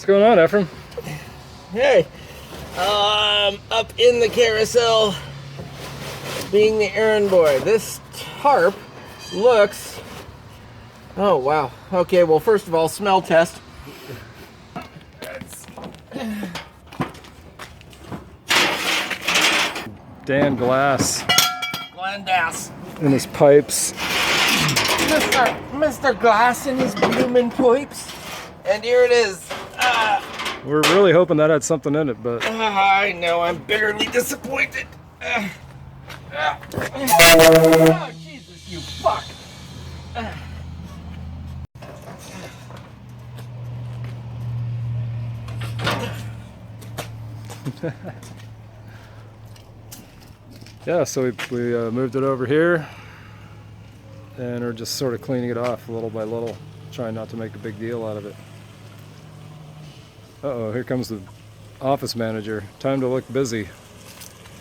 What's going on, Ephraim? Hey, up in the carousel, being the errand boy. This tarp looks, oh wow. Okay, well first of all, smell test. Dan Glass Glandass. in his pipes. Mr. Glass and his blooming pipes. And here it is. We're really hoping that had something in it, but I know, I'm bitterly disappointed. Oh, Jesus, you fuck. yeah, so we moved it over here and we're just sort of cleaning it off little by little, trying not to make a big deal out of it. Uh-oh, here comes the office manager. Time to look busy.